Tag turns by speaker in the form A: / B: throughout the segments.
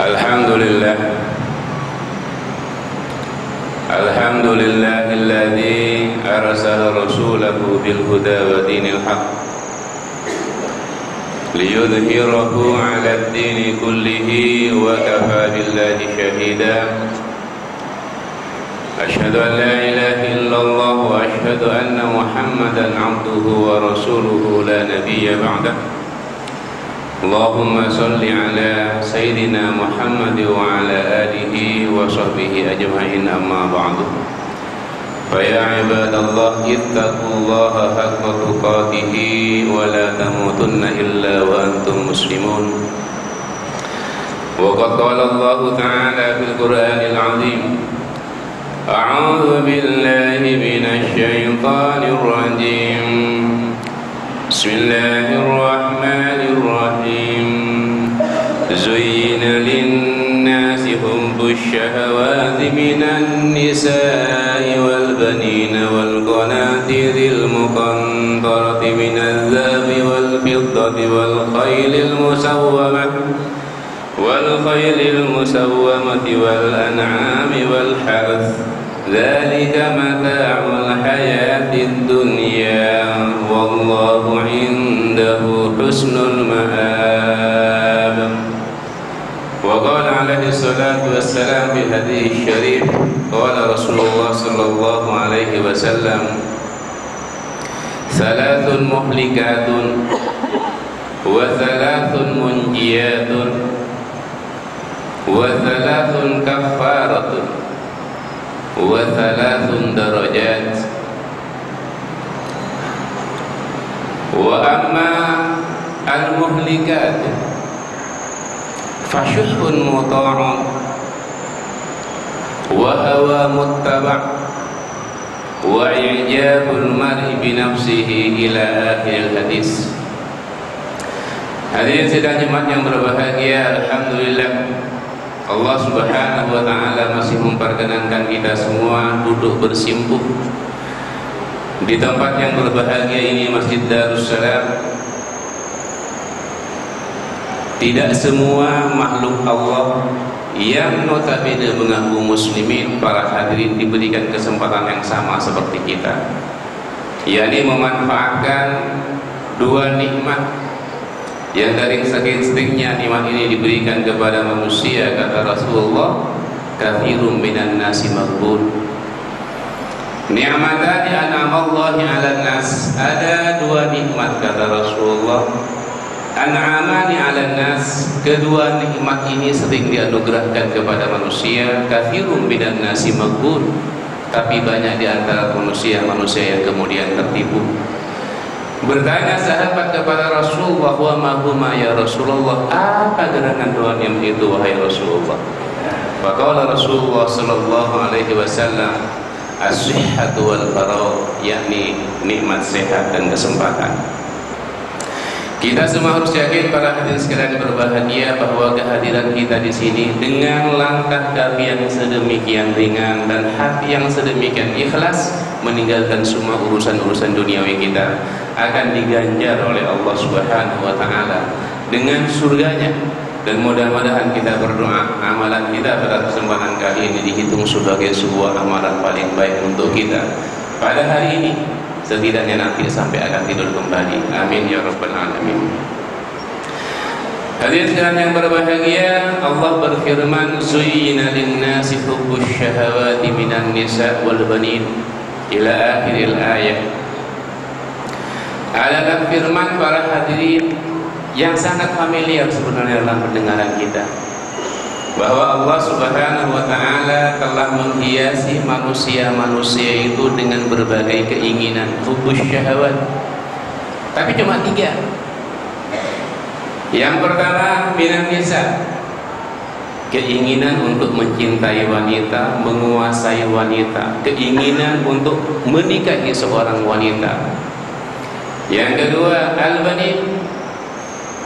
A: Alhamdulillah Alhamdulillahilladzi arsala rasulahu bil huda wa dinil haq liyudhhirahu 'ala ad-dini kullihi wa kafa billahi shahida. Asyhadu an la ilaha illallah wa asyhadu anna Muhammadan 'abduhu wa rasuluhu la nabiyya ba'dahu. Allahumma salli ala Sayyidina Muhammad wa ala alihi wa sahbihi ajma'in, amma ba'du. Fa ya ibadallah ittaqullaha haqqa tuqatih wa la tamutunna illa wa antum muslimun. Wa qad qala Allah ta'ala fil Qur'anil 'azim, a'udzu billahi minasy syaithanir rajim. Bismillahirrahmanirrahim. Zuyyina lin-nasi hubbush shahawati minan nisa'i wal banina wal qanatiril muqantarati minadh dhahabi wal fiddati wal khaylil musawwamati wal an'ami wal harth. Dzalika mata'ul hayatid dunya wallahu 'indahu husnul ma'ab. Wa qala alaihi salatu wassalam fi hadits syarif, qala Rasulullah sallallahu alaihi wasallam, thalathun muhlikatun wa thalathun munjiyatun wa thalathun kaffaratun wa thalathun darajat. Wa amma al-muhlikat fasyuhun muta'un wa hawa muttaba' wa i'jabul mar'i bi nafsihi ila akhir hadis. Hadirin sidang jemaat yang berbahagia, alhamdulillah Allah subhanahu wa ta'ala masih memperkenankan kita semua duduk bersimpuh di tempat yang berbahagia ini, Masjid Darussalam. Tidak semua makhluk Allah yang notabene mengaku muslimin, para hadirin, diberikan kesempatan yang sama seperti kita, yakni memanfaatkan dua nikmat yang dari saking-sakingnya nikmat ini diberikan kepada manusia. Kata Rasulullah, katsirun minan nasi maghbun. Ni'matani an'amallahi 'alan nas. Ada dua nikmat kata Rasulullah, an'amani 'alan nas. Kedua nikmat ini sering dianugerahkan kepada manusia. Katsirun minan nasi maghbun. Tapi banyak di antara manusia yang kemudian tertipu. Bertanya sahabat kepada Rasulullah, wa ma huma ya Rasulullah, apa gerangan dua nikmat itu wahai Rasulullah? Faqala Rasulullah sallallahu alaihi wasallam, as-sihhatu wal faragh, yakni nikmat sehat dan kesempatan. Kita semua harus yakin para hadirin sekalian berbahagia bahwa kehadiran kita di sini dengan langkah kaki yang sedemikian ringan dan hati yang sedemikian ikhlas meninggalkan semua urusan-urusan duniawi kita akan diganjar oleh Allah Subhanahu wa taala dengan surganya. Dan mudah-mudahan kita berdoa amalan kita pada kesempatan kali ini dihitung sebagai sebuah amalan paling baik untuk kita pada hari ini, setidaknya nanti sampai akan tidur kembali. Amin ya rabbal alamin. Hadirin sekalian yang berbahagia, Allah berfirman, zuyyina lin-nasi hubbush shahawati minan nisa' wal banin ila akhiril ayat. Adalah firman para hadirin yang sangat familiar sebenarnya dalam pendengaran kita, bahwa Allah Subhanahu wa ta'ala telah menghiasi manusia-manusia itu dengan berbagai keinginan, hubbus syahawat. Tapi cuma tiga. Yang pertama, minan nisa, keinginan untuk mencintai wanita, menguasai wanita, keinginan untuk menikahi seorang wanita. Yang kedua, al-banin,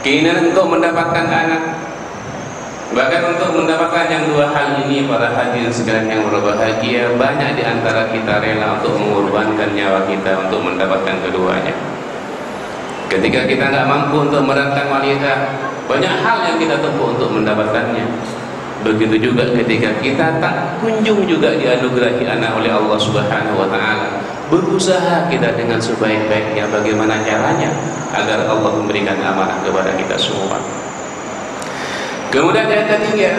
A: keinginan untuk mendapatkan anak. Bahkan untuk mendapatkan yang dua hal ini, para hadirin sekalian yang berbahagia, banyak di antara kita rela untuk mengorbankan nyawa kita untuk mendapatkan keduanya. Ketika kita nggak mampu untuk merancang wanita, banyak hal yang kita tempuh untuk mendapatkannya. Begitu juga ketika kita tak kunjung juga dianugerahi anak oleh Allah Subhanahu wa taala, berusaha kita dengan sebaik-baiknya bagaimana caranya agar Allah memberikan amanah kepada kita semua. Kemudian yang ketiga,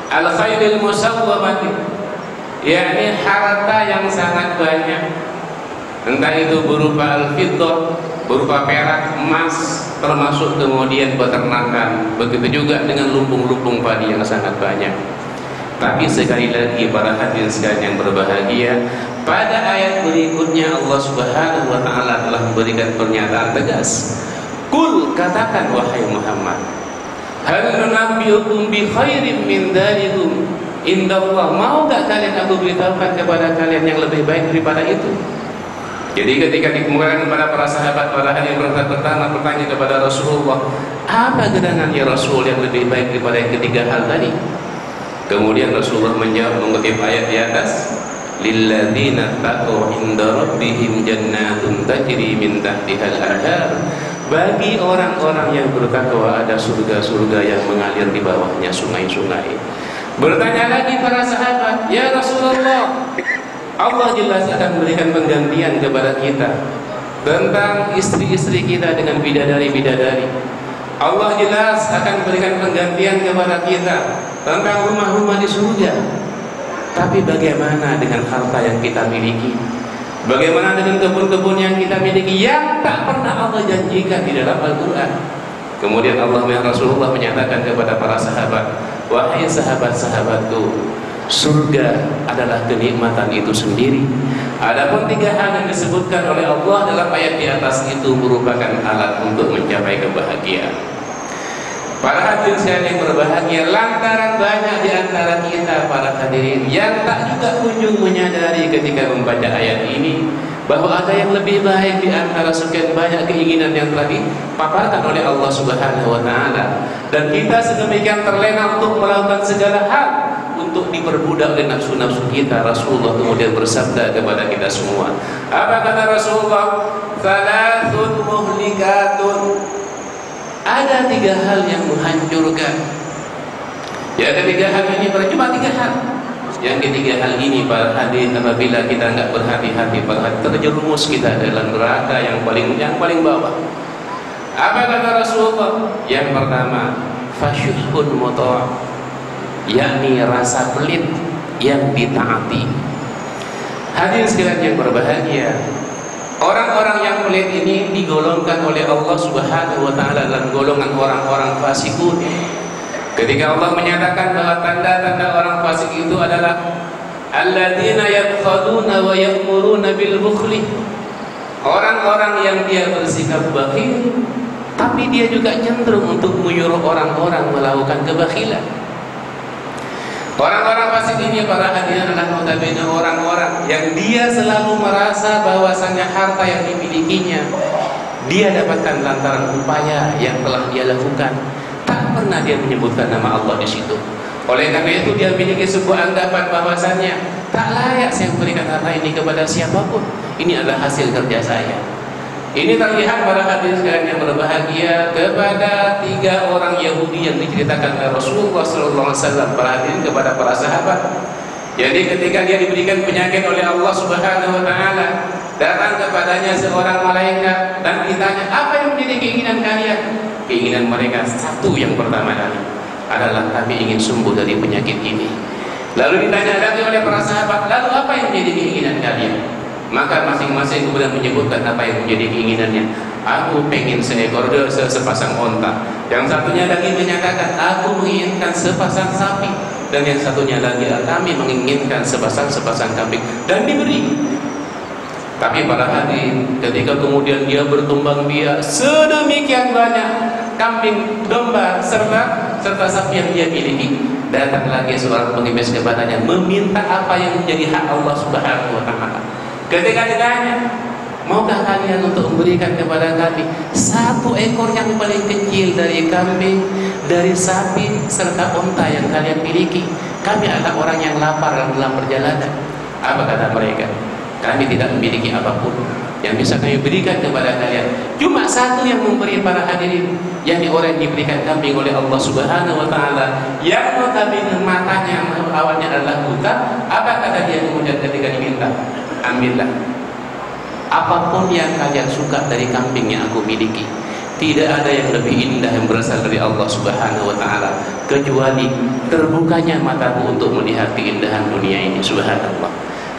A: al-khairil musawwamati, yakni harta yang sangat banyak, entah itu berupa al-fiddah, berupa perak, emas, termasuk kemudian peternakan, begitu juga dengan lumbung-lumbung padi yang sangat banyak. Tapi sekali lagi para hadirin sekalian yang berbahagia, pada ayat berikutnya Allah Subhanahu wa taala telah memberikan pernyataan tegas. Qul, katakan wahai Muhammad, hal nunabbiukum bi khairin min dzalikum indallah, mau enggak kalian aku beritahukan kepada kalian yang lebih baik daripada itu? Jadi ketika dikemukakan kepada para sahabat, para hadirin pertama bertanya kepada Rasulullah, apa gerangan ya Rasul yang lebih baik daripada yang ketiga hal tadi? Kemudian Rasulullah menjawab mengutip ayat di atas, lilladzina taqaw inda rabbihim jannatun tajri min tahtihal anhar, bagi orang-orang yang bertakwa ada surga-surga yang mengalir di bawahnya sungai-sungai. Bertanya lagi para sahabat, ya Rasulullah, Allah jelas akan memberikan penggantian kepada kita tentang istri-istri kita dengan bidadari-bidadari. Allah jelas akan memberikan penggantian kepada kita tentang rumah-rumah di surga. Tapi bagaimana dengan harta yang kita miliki? Bagaimana dengan kebun-kebun yang kita miliki yang tak pernah Allah janjikan di dalam Al-Quran? Kemudian Rasulullah menyatakan kepada para sahabat, wahai sahabat-sahabatku, surga adalah kenikmatan itu sendiri. Adapun tiga hal yang disebutkan oleh Allah dalam ayat di atas itu merupakan alat untuk mencapai kebahagiaan. Para hadirin sekalian yang berbahagia, lantaran banyak di antara kita para hadirin yang tak juga kunjung menyadari ketika membaca ayat ini bahwa ada yang lebih baik di antara sekian banyak keinginan yang telah dipaparkan oleh Allah Subhanahu wa taala, dan kita sedemikian terlena untuk melakukan segala hal untuk diperbudak oleh nafsu-nafsu kita. Rasulullah kemudian bersabda kepada kita semua, apa kata Rasulullah? Thalathun muhlikatun, ada tiga hal yang menghancurkan. Ya, ketiga hal ini cuma tiga hal. Yang ketiga hal ini para hadirin, apabila kita enggak berhati-hati, terjerumus kita dalam neraka yang paling bawah. Apa kata Rasulullah? Yang pertama, fasyuhun muta', yakni rasa pelit yang ditaati. Hadirin sekalian yang berbahagia, orang-orang yang pelit ini digolongkan oleh Allah Subhanahu wa taala dalam golongan orang-orang fasikun. Ketika Allah menyatakan bahwa tanda-tanda orang fasik itu adalah alladzina yabkhaduna wa ya'muruna bil bukhli, orang-orang yang dia bersikap bakhil tapi dia juga cenderung untuk menyuruh orang-orang melakukan kebakhilan. Orang-orang fasik ini para hadirin adalah notabene orang-orang yang dia selalu merasa bahwasannya harta yang dimilikinya dia dapatkan lantaran upaya yang telah dia lakukan. Tak pernah dia menyebutkan nama Allah di situ. Oleh karena itu dia memiliki sebuah anggapan bahwasannya tak layak saya memberikan harta ini kepada siapapun. Ini adalah hasil kerja saya. Ini terlihat para hadirin sekalian yang berbahagia kepada tiga orang Yahudi yang diceritakan oleh Rasulullah SAW, para hadirin, kepada para sahabat. Jadi ketika dia diberikan penyakit oleh Allah Subhanahu wa taala, datang kepadanya seorang malaikat dan ditanya, apa yang menjadi keinginan kalian? Keinginan mereka satu yang pertama kali adalah kami ingin sembuh dari penyakit ini. Lalu ditanya lagi oleh para sahabat, lalu apa yang menjadi keinginan kalian? Maka masing-masing kemudian menyebutkan apa yang menjadi keinginannya. Aku pengen seekor sepasang onta. Yang satunya lagi menyatakan, aku menginginkan sepasang sapi. Dan yang satunya lagi, kami menginginkan sepasang kambing. Dan diberi. Tapi para hadirin, ketika kemudian dia bertumbang biak sedemikian banyak kambing, domba, serta sapi yang dia miliki, datang lagi seorang pengemis kepadanya meminta apa yang menjadi hak Allah Subhanahu wa taala. Ketika ditanya, maukah kalian untuk memberikan kepada kami satu ekor yang paling kecil dari kambing, dari sapi, serta unta yang kalian miliki? Kami adalah orang yang lapar dalam perjalanan. Apa kata mereka? Kami tidak memiliki apapun. yang bisa kami berikan kepada kalian. Cuma satu yang memberi para hadirin, yakni orang yang diberikan kambing oleh Allah Subhanahu wa taala, yang notabene matanya awalnya adalah buta. Apa kata dia kemudian ketika diminta? Ambillah apapun yang kalian suka dari kambing yang aku miliki. Tidak ada yang lebih indah yang berasal dari Allah Subhanahu wa taala kecuali terbukanya mataku untuk melihat keindahan dunia ini. Subhanallah.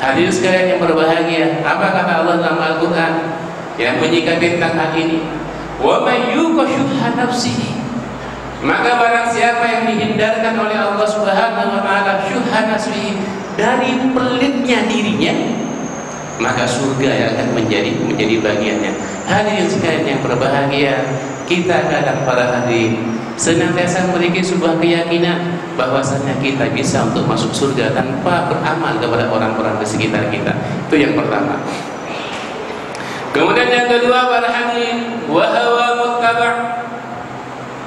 A: Hadirin sekalian yang berbahagia, apa kata Allah dalam Al-Quran yang menyikapi tentang hal ini? Wa may yuqa syuhha nafsihi, maka barang siapa yang dihindarkan oleh Allah Subhanahu wa taala syuhha nafsihi, dari pelitnya dirinya, maka surga yang akan menjadi bagiannya. Hadirin sekalian yang berbahagia, kita kadang para hadirin senantiasa memiliki sebuah keyakinan bahwasanya kita bisa untuk masuk surga tanpa beramal kepada orang-orang di sekitar kita. Itu yang pertama. Kemudian yang kedua para hadirin, wa hawa muttaba',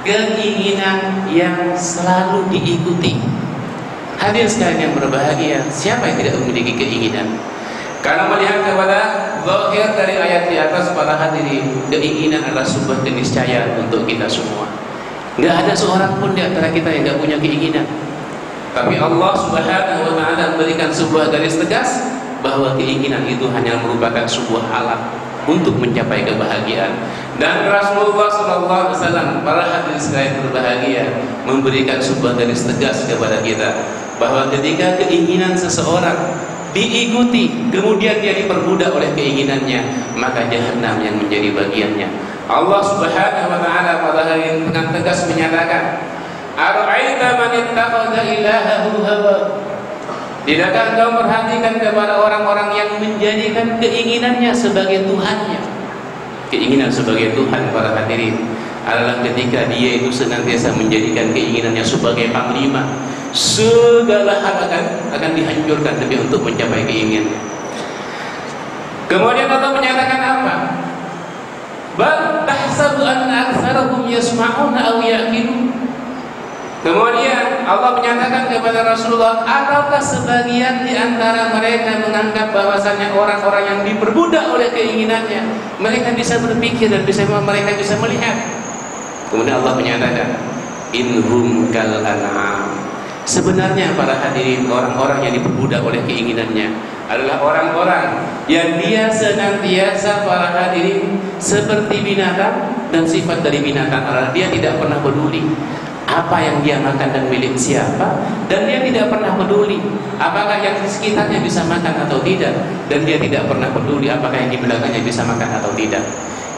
A: keinginan yang selalu diikuti. Hadirin sekalian yang berbahagia, siapa yang tidak memiliki keinginan? Karena melihat kepada zahir dari ayat di atas para hadirin, keinginan adalah sebuah keniscayaan untuk kita semua. Enggak ada seorang pun di antara kita yang enggak punya keinginan. Tapi Allah Subhanahu wa taala memberikan sebuah garis tegas bahwa keinginan itu hanya merupakan sebuah alat untuk mencapai kebahagiaan. Dan Rasulullah sallallahu alaihi wasallam, para hadirin sekalian berbahagia, memberikan sebuah garis tegas kepada kita bahwa ketika keinginan seseorang diikuti kemudian dia diperbudak oleh keinginannya, maka jahanam yang menjadi bagiannya. Allah Subhanahu wa taala pada hari ini dengan tegas menyatakan, "Ara'aita man ittakhadha ilahahu hawa." Tidakkah engkau perhatikan kepada orang-orang yang menjadikan keinginannya sebagai tuhannya? Keinginan sebagai Tuhan para hadirin adalah ketika dia itu senantiasa menjadikan keinginannya sebagai panglima. Segala hal akan dihancurkan demi untuk mencapai keinginannya. Kemudian Allah menyatakan apa? Bal tahsabu anna aktsarahum yasma'una aw yaqilun. Kemudian Allah menyatakan kepada Rasulullah, ataukah sebagian di antara mereka menganggap bahwasanya orang-orang yang diperbudak oleh keinginannya, mereka bisa berpikir dan mereka bisa melihat. Kemudian Allah menyatakan, inhum kal an'am. Sebenarnya para hadirin, orang-orang yang diperbudak oleh keinginannya adalah orang-orang yang dia senantiasa para hadirin seperti binatang, dan sifat dari binatang adalah dia tidak pernah peduli apa yang dia makan dan milik siapa, dan dia tidak pernah peduli apakah yang di sekitarnya bisa makan atau tidak, dan dia tidak pernah peduli apakah yang di belakangnya bisa makan atau tidak.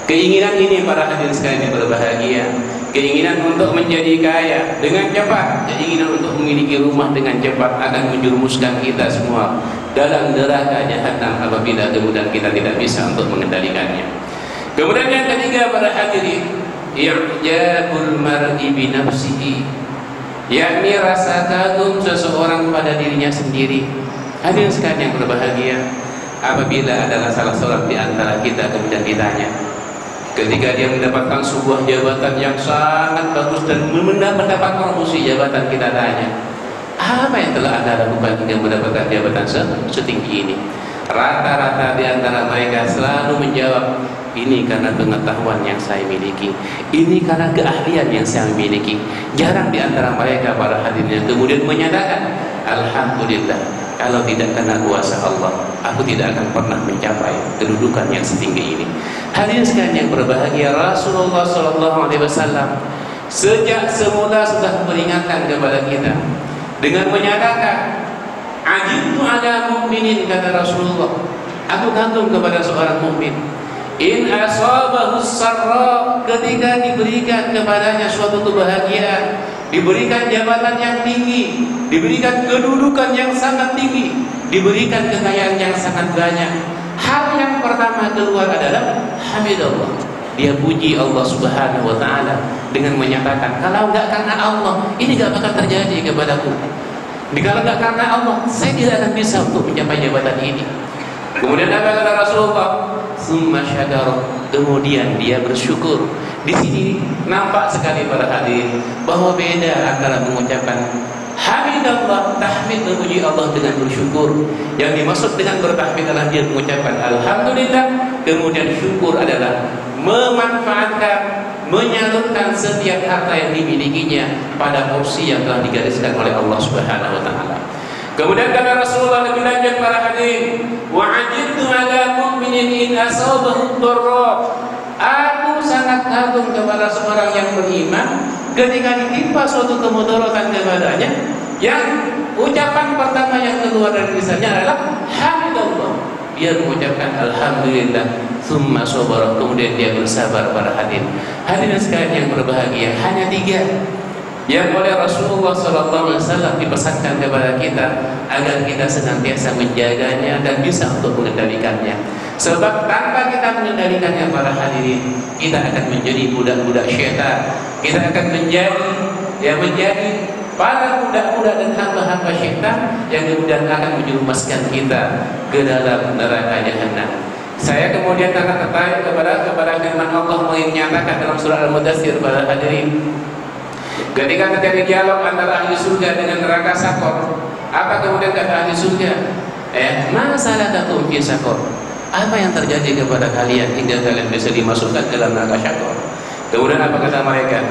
A: Keinginan ini para hadirin sekalian yang berbahagia, keinginan untuk menjadi kaya dengan cepat, keinginan untuk memiliki rumah dengan cepat akan menjerumuskan kita semua dalam neraka jahanam apabila kemudian kita tidak bisa untuk mengendalikannya. Kemudian yang ketiga para hadirin, i'jabul mar'i bi nafsihi, yakni rasa kagum seseorang pada dirinya sendiri. Hadirin sekalian yang berbahagia, apabila adalah salah seorang di antara kita kemudian ditanya, ketika dia mendapatkan sebuah jabatan yang sangat bagus dan mendapat promosi jabatan, kita tanya, apa yang telah Anda lakukan hingga mendapatkan jabatan setinggi ini? Rata-rata di antara mereka selalu menjawab, ini karena pengetahuan yang saya miliki, ini karena keahlian yang saya miliki. Jarang di antara mereka para hadirin yang kemudian menyatakan, alhamdulillah, kalau tidak karena kuasa Allah, aku tidak akan pernah mencapai kedudukan yang setinggi ini. Hadirin sekalian yang berbahagia, Rasulullah SAW sejak semula sudah memperingatkan kepada kita dengan menyatakan, ajibtu ala mu'minin, kata Rasulullah, aku kagum kepada seorang mukmin, in asabahu sarra, ketika diberikan kepadanya suatu kebahagiaan, diberikan jabatan yang tinggi, diberikan kedudukan yang sangat tinggi, diberikan kekayaan yang sangat banyak, hal yang pertama keluar adalah hamidallah. Dia puji Allah Subhanahu wa taala dengan menyatakan, kalau enggak karena Allah, ini enggak bakal terjadi kepadaku. Kalau enggak karena Allah, saya tidak akan bisa untuk mencapai jabatan ini. Kemudian apa kata Rasulullah? Summa syakara, kemudian dia bersyukur. Di sini nampak sekali para hadirin bahwa beda antara mengucapkan hamidallah, tahmid, memuji Allah dengan bersyukur. Yang dimaksud dengan bertahmid adalah dia mengucapkan alhamdulillah Kemudian syukur adalah memanfaatkan, menyalurkan setiap harta yang dimilikinya pada porsi yang telah digariskan oleh Allah Subhanahu wa taala. Kemudian kata Rasulullah lebih lanjut para hadirin, wa ajibtu ala mu'minin in asabahu dharra. Aku sangat kagum kepada seorang yang beriman ketika ditimpa suatu kemudaratan kepadanya, yang ucapan pertama yang keluar dari lisannya adalah hamdallah. Dia mengucapkan alhamdulillah, summa sabara, kemudian dia bersabar. Para hadirin sekalian yang berbahagia, hanya 3 yang oleh Rasulullah SAW dipesankan kepada kita agar kita senantiasa menjaganya dan bisa untuk mengendalikannya. Sebab tanpa kita mengendalikannya para hadirin, kita akan menjadi budak-budak syaitan. Kita akan menjadi para budak-budak dan hamba-hamba syaitan yang kemudian akan menjerumuskan kita ke dalam neraka jahanam. Saya kemudian akan tertarik kepada firman Allah yang menyatakan dalam surah Al-Mudaththir para hadirin, ketika terjadi dialog antara ahli surga dengan neraka Sakor, apa kemudian kata ahli surga? Ma salakakum fi Sakor? Apa yang terjadi kepada kalian hingga kalian bisa dimasukkan ke dalam neraka Sakor? Kemudian apa kata mereka?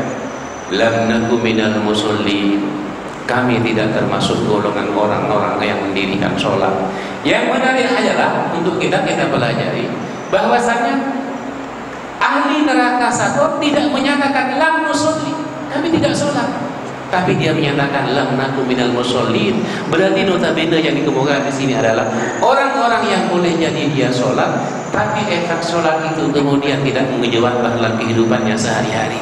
A: Lam naku minal musallin. Kami tidak termasuk golongan orang-orang yang mendirikan sholat. Yang menarik adalah untuk kita pelajari bahwasanya ahli neraka Sakor tidak menyatakan lam nusolli, kami tidak sholat, tapi dia menyatakan lam naku minal musallin. Berarti notabene yang dikemukakan di sini adalah orang-orang yang boleh jadi dia sholat, tapi efek sholat itu kemudian tidak mengejawantah dalam kehidupannya sehari-hari.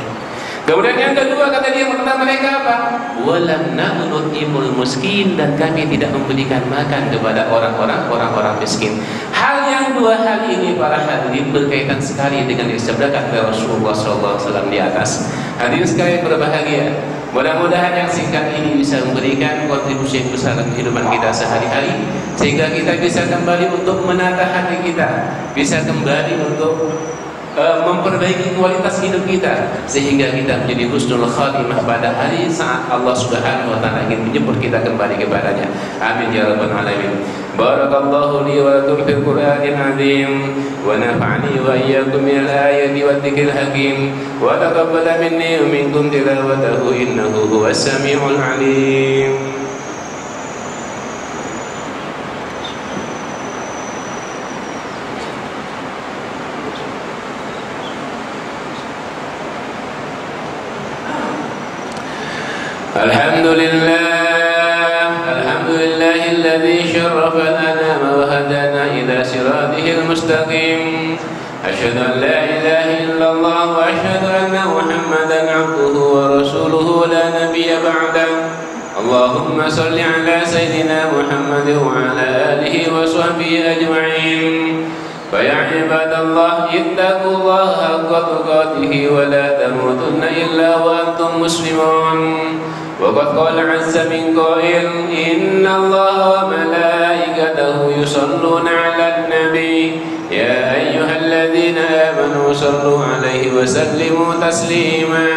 A: Kemudian yang kedua kata dia, kata mereka apa? Walam na'nutimul miskin, dan kami tidak memberikan makan kepada orang-orang miskin. Hal 2 hal ini para hadirin berkaitan sekali dengan yang disabdakan oleh Rasulullah SAW di atas. Hadirin sekalian berbahagia, mudah-mudahan yang singkat ini bisa memberikan kontribusi yang besar dalam kehidupan kita sehari-hari, sehingga kita bisa kembali untuk menata hati kita, bisa kembali untuk memperbaiki kualitas hidup kita, sehingga kita menjadi husnul khatimah pada hari saat Allah Subhanahu wa taala ingin menjemput kita kembali kepadanya. Amin ya rabbal alamin. Barakallahu li wa lakum fil Qur'anil azim, wa nafa'ani wa iyyakum minal ayati wad dzikril hakim, wa taqabbala minni wa minkum tilawatahu innahu huwas samiul alim. Alhamdulillahilladzi syarrafa al-anama wa hadana ila siratil mustaqim. Asyhadu an la ilaha illallah wa asyhadu anna Muhammadan 'abduhu wa rasuluhu la nabiyya ba'dahu. Allahumma shalli ala sayyidina Muhammad wa ala alihi wa sahbihi ajma'in. Fa ya ibadallah ittaqullaha haqqa tuqatih wa la tamutunna illa wa antum muslimun. وقد قال عز من قائل إن الله وملائكته يصلون على النبي يا أيها الذين آمنوا صلوا عليه وسلموا تسليما.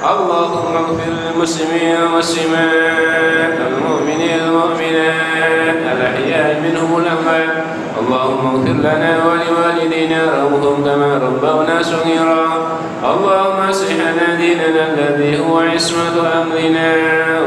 A: اللهم اغفر للمسلمين والمسلمات والمؤمنين والمؤمنات الأحياء منهم والأموات. اللهم اغفر لنا ولوالدينا وارحمهم كما ربونا صغيرا. اللهم اصلح لنا ديننا الذي هو عصمة أمرنا،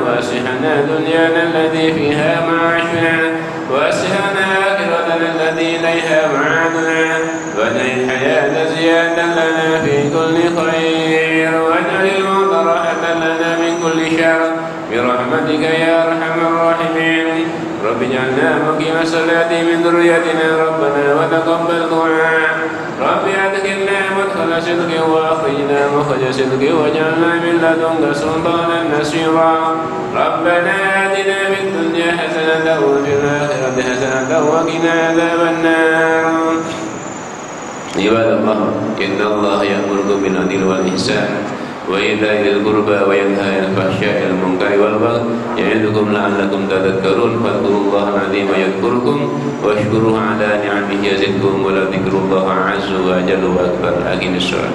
A: واصلح لنا دنيانا التي فيها معاشنا، واصلح لنا آخرتنا التي إليها معادنا، واجعل الحياة زيادة لنا في كل خير، واجعل الموت راحة لنا من كل شر برحمتك يا أرحم الراحمين. رب اجعلنا مقيم الصلاة من ذريتنا ربنا وتقبل دعاء. رب أدخلنا مدخل صدق وأخرجنا مخرج صدق واجعلنا من لدنك سلطانا نصيرا. ربنا آتنا في الدنيا حسنة وفي الآخرة حسنة وقنا عذاب النار. عباد الله إن الله يأمركم بالعدل والإحسان وإيتاء ذي القربى وينهى عن الفحشاء والمنكر والبغي يعظكم لعلكم تذكرون. فاذكروا الله العظيم يذكركم واشكروه على نعمه يزدكم ولذكر الله عز وجل وأكبر. أقم الصلاة.